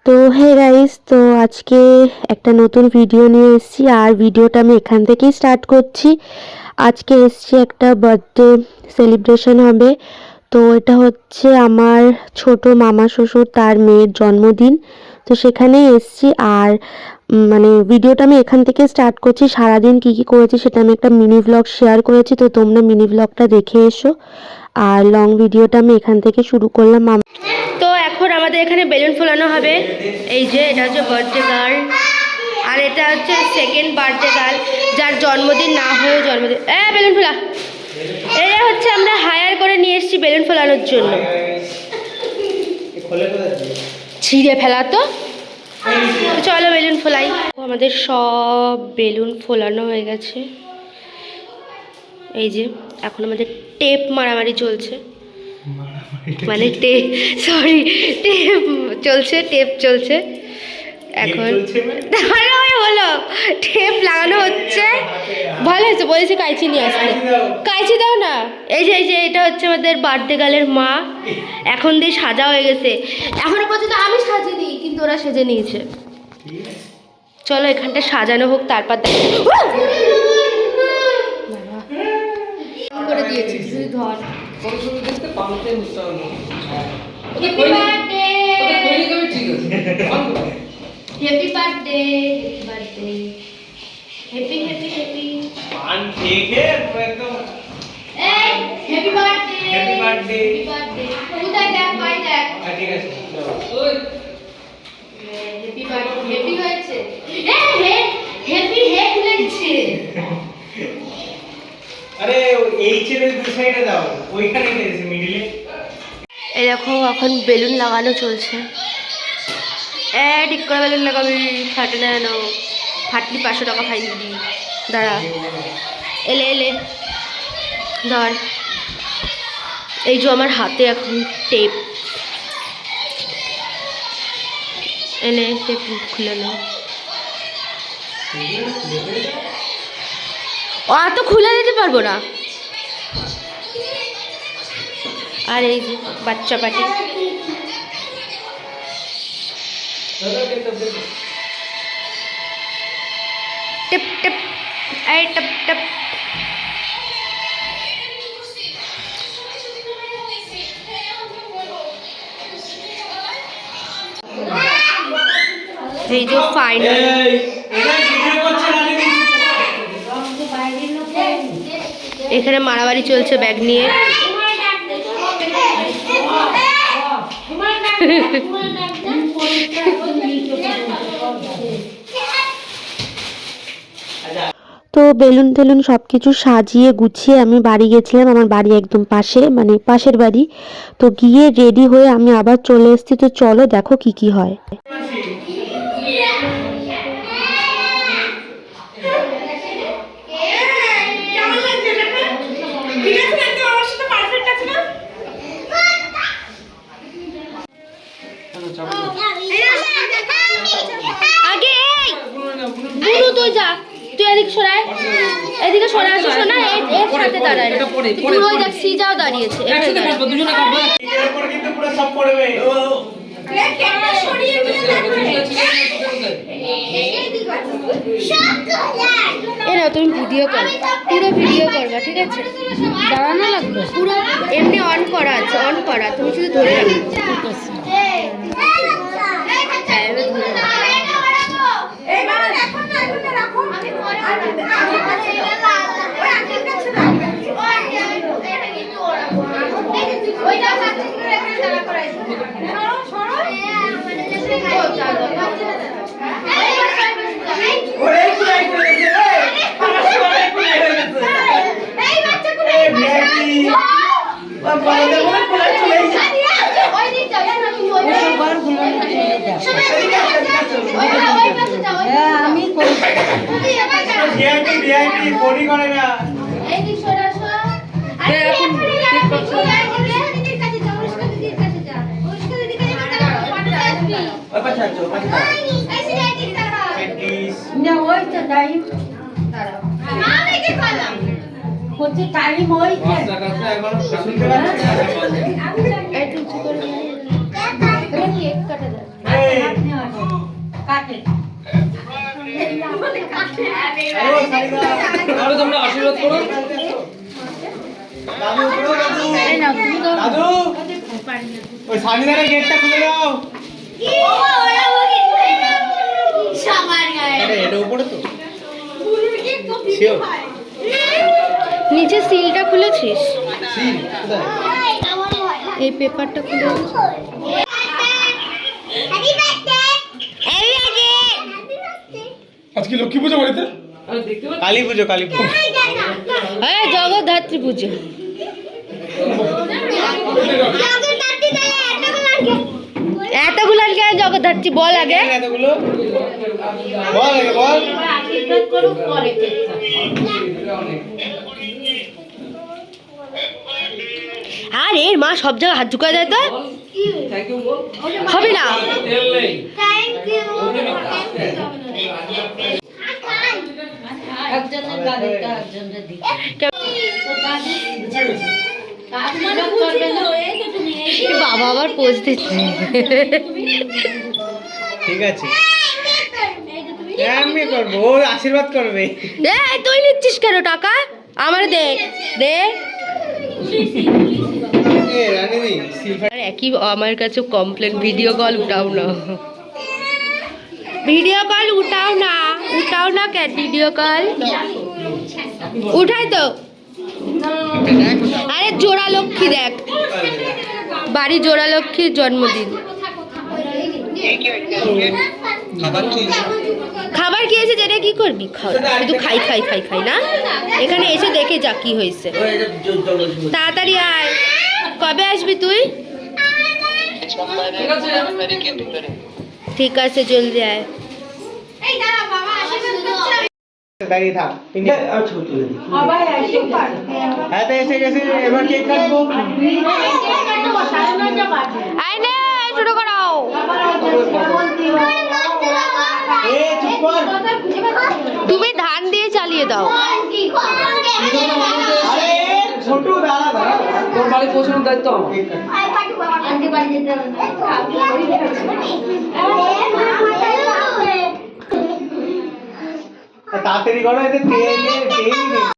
তো hey guys, তো আজকে একটা নতুন ভিডিও নিয়ে এসেছি আর ভিডিওটা আমি এখান থেকেই স্টার্ট করছি। আজকে এসেছি একটা বার্থডে সেলিব্রেশন হবে। তো এটা হচ্ছে আমার ছোট মামা শ্বশুর তার মেয়ের জন্মদিন। তো সেখানেই এসেছি আর মানে ভিডিওটা আমি এখান থেকে স্টার্ট করছি। সারাদিন কী কী করেছি সেটা আমি একটা মিনি ভ্লগ শেয়ার করেছি, তো তোমরা মিনি ভ্লগটা দেখে এসো। আর লং ভিডিওটা আমি এখান থেকে শুরু করলাম। তো এখন আমাদের এখানে বেলুন ফোলানো হবে। এই যে এটা হচ্ছে বার্থডে গার্ল আর এটা হচ্ছে সেকেন্ড বার্থডে গার্ল যার জন্মদিন না হয়েও জন্মদিন। বেলুন ফোলা, এটা হচ্ছে আমরা হায়ার করে নিয়ে এসেছি বেলুন ফোলানোর জন্য। ছিঁড়ে ফেলা তো, চলো বেলুন ফোলাই। আমাদের সব বেলুন ফোলানো হয়ে গেছে। এই যে এখন আমাদের টেপ মারামারি চলছে, মানে টেপ চলছে এখন। হলো টেপ লাগানো হচ্ছে, ভালো হয়েছে। বলেছি কাইচি নিয়ে আসতে, কাইচি দাও না। এই যে এটা হচ্ছে আমাদের বার্থডে গার্লের মা। এখন দিয়ে সাজা হয়ে গেছে, এখনো পর্যন্ত আমি সাজিয়ে দিই কিন্তু ওরা সেজে নিয়েছে। চলো এখানটা সাজানো হোক, তারপর করে দিয়েছি তুই ধর। Happy birthday, happy happy happy পান খেয়ে একদম happy birthday, happy birthday, happy birthday. কোথায় দেখ, পাই দেখ। ঠিক আছে ওই হ্যাপি বার্থডে, হ্যাপি হয়েছে। হ্যাপি লাগছে। আরে এই চেনের দুই সাইডে দাও, ওইখানে গেছে মিডলে। এই দেখো এখন বেলুন লাগানো চলছে। ঠিক করে বেলুন লাগাবি, ফাটে না যেন। ফাটলি 500 টাকা ফাইন দিবি। দাঁড়া, এলে ধর। এই যে আমার হাতে এখন টেপ, এনে টেপ খুলে নাও। তো খুলে দিতে পারবো না। আর এই যে বাচ্চা পাটি, টিপ টিপ, এই টিপ টিপ। এই যে ফাইনাল, এখানে মারামারি চলছে ব্যাগ নিয়ে। তো বেলুন টেলুন সব কিছু সাজিয়ে গুছিয়ে আমি বাড়ি গেছিলাম। আমার বাড়ি একদম পাশে, মানে পাশের বাড়ি। তো গিয়ে রেডি হয়ে আমি আবার চলে এসেছি। তো চলো দেখো কি কি হয়। আগে বুনু তুই যা, তুই এদিকে সরায়, এদিকে সরে আসো। শোনা এর সাথে দাঁড়ায়, পুরো ওই দেখ সিজাও দাঁড়িয়েছে। একসাথে বসবো দুজনে কাটবো, এর উপর কিন্তু পুরো সব পড়বে। ও ক্যামেরা সরিয়ে দিয়ে এরা তুমি ভিডিও করো, পুরো ভিডিও করবা, ঠিক আছে? দাঁড়ানো লাগবে, পুরো এমনি অন করা আছে, অন করা, তুমি শুধু ধরে রাখো। ঠিক আছে, টাইম তোমরা আশীর্বাদ করো। দাদু ওই সানিদারের গেটটা খুলে দাও। এটা উপরে তো শিওর নিচে সিলটা খুলেছিস? সিল কোথায়? এই পেপারটা খুলে আজকে লক্ষ্মী পুজো বাড়িতে কালী পুজো কালী পুজো হ্যাঁ জগদ্ধাত্রী পুজো। এতগুলো আজকে জগদ্ধাত্রী বল আগে। এতগুলো বল আগে বল। আর এর মা সব জায়গায় হাত ঝুঁকা দেয় তো হবে না। বাবা আবার পোজ দিচ্ছে। ঠিক আছে আমি করবো, ও আশীর্বাদ করবে। এই তুই নিচ্ছিস কেন টাকা? আমার দে দে। এ রানী সিলভার আর একই আমার কাছে কমপ্লেন, ভিডিও কল উঠাও না, ভিডিও কল উঠাও না, উঠাও না কেন ভিডিও কল? উঠাই তো। আরে জোড়া লক্ষ্মী দেখ, বাড়ি জোড়া লক্ষ্মীর জন্মদিন। খাবার কি এসে যেটা কি করবি? শুধু খাই খাই খাই খাই না? এখানে এসে দেখে যা কি হয়েছে। তাড়াতাড়ি আয়। কবে আসবি তুই? ঠিক আছে জলদি আয়। দাঁড়িয়ে থাক। হ্যাঁ তো এসে গেছে, এবার কেক কাটবো। আয় নে শুরু করো। এ চুপ কর। তুমি ধান দিয়ে চালিয়ে দাও। আরে ছোটু দাঁড়া দাঁড়া, তোর বাড়ি পৌঁছানোর দায়িত্ব আমার। তাড়াতাড়ি করো, এতে তেল নেই।